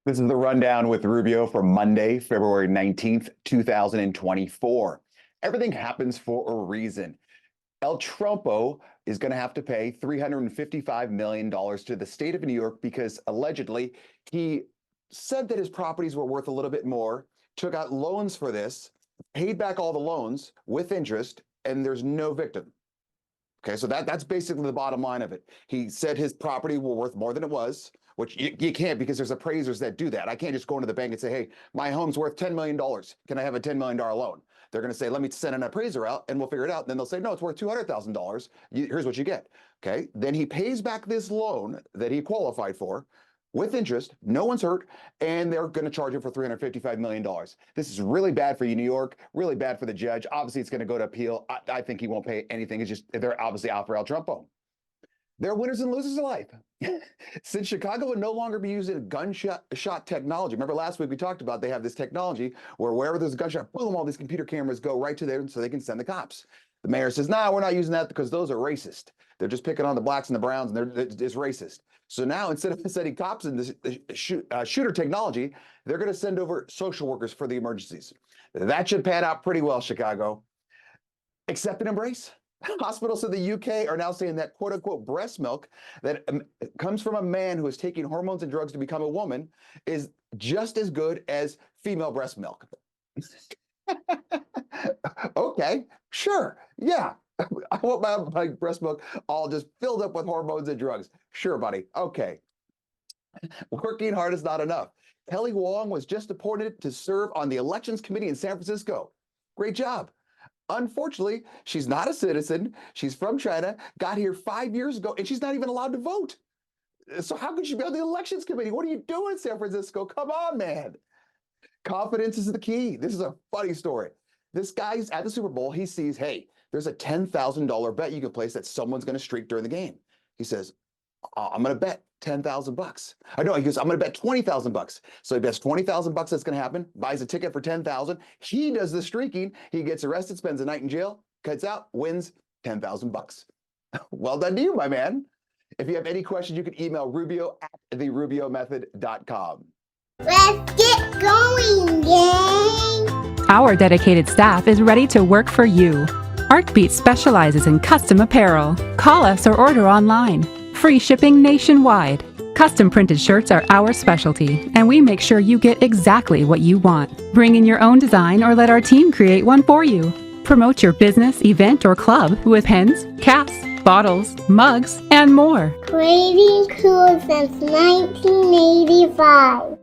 This is the rundown with Rubio for Monday, February 19th, 2024. Everything happens for a reason. El Trumpo is going to have to pay $355 million to the state of New York because allegedly he said that his properties were worth a little bit more, took out loans for this, paid back all the loans with interest, and there's no victim. Okay, so that's basically the bottom line of it. He said his property were worth more than it was, which you can't because there's appraisers that do that. I can't just go into the bank and say, hey, my home's worth $10 million. Can I have a $10 million loan? They're going to say, let me send an appraiser out and we'll figure it out. And then they'll say, no, it's worth $200,000. Here's what you get. Okay, then he pays back this loan that he qualified for with interest, no one's hurt, and they're going to charge him for $355 million. This is really bad for you, New York, really bad for the judge. Obviously, it's going to go to appeal. I think he won't pay anything. It's just they're obviously out for El Trumpo. They're winners and losers alike. Since Chicago would no longer be using gunshot technology. Remember last week we talked about they have this technology where wherever there's a gunshot, boom, all these computer cameras go right to there so they can send the cops. The mayor says, nah, we're not using that because those are racist. They're just picking on the blacks and the browns, and it's racist. So now instead of sending cops in this shooter technology, they're going to send over social workers for the emergencies. That should pan out pretty well, Chicago. Accept and embrace. Hospitals in the UK are now saying that quote unquote breast milk that comes from a man who is taking hormones and drugs to become a woman is just as good as female breast milk. Okay, sure. Yeah. I want my breast milk all just filled up with hormones and drugs. Sure, buddy. Okay. Working hard is not enough. Kelly Wong was just appointed to serve on the Elections Committee in San Francisco. Great job. Unfortunately, she's not a citizen. She's from China, got here 5 years ago, and she's not even allowed to vote. So how could she be on the Elections Committee? What are you doing in San Francisco? Come on, man. Confidence is the key. This is a funny story. This guy's at the Super Bowl. He sees, hey, there's a $10,000 bet you can place that someone's going to streak during the game. He says, I'm going to bet 10,000 bucks. I know. He goes, I'm going to bet 20,000 bucks. So he bets 20,000 bucks that's going to happen, buys a ticket for 10,000. He does the streaking. He gets arrested, spends a night in jail, cuts out, wins 10,000 bucks. Well done to you, my man. If you have any questions, you can email rubio@therubiomethod.com. Let's get going, gang! Our dedicated staff is ready to work for you. Heartbeat specializes in custom apparel. Call us or order online. Free shipping nationwide. Custom printed shirts are our specialty, and we make sure you get exactly what you want. Bring in your own design or let our team create one for you. Promote your business, event, or club with pens, caps, bottles, mugs, and more. Creating cool since 1985.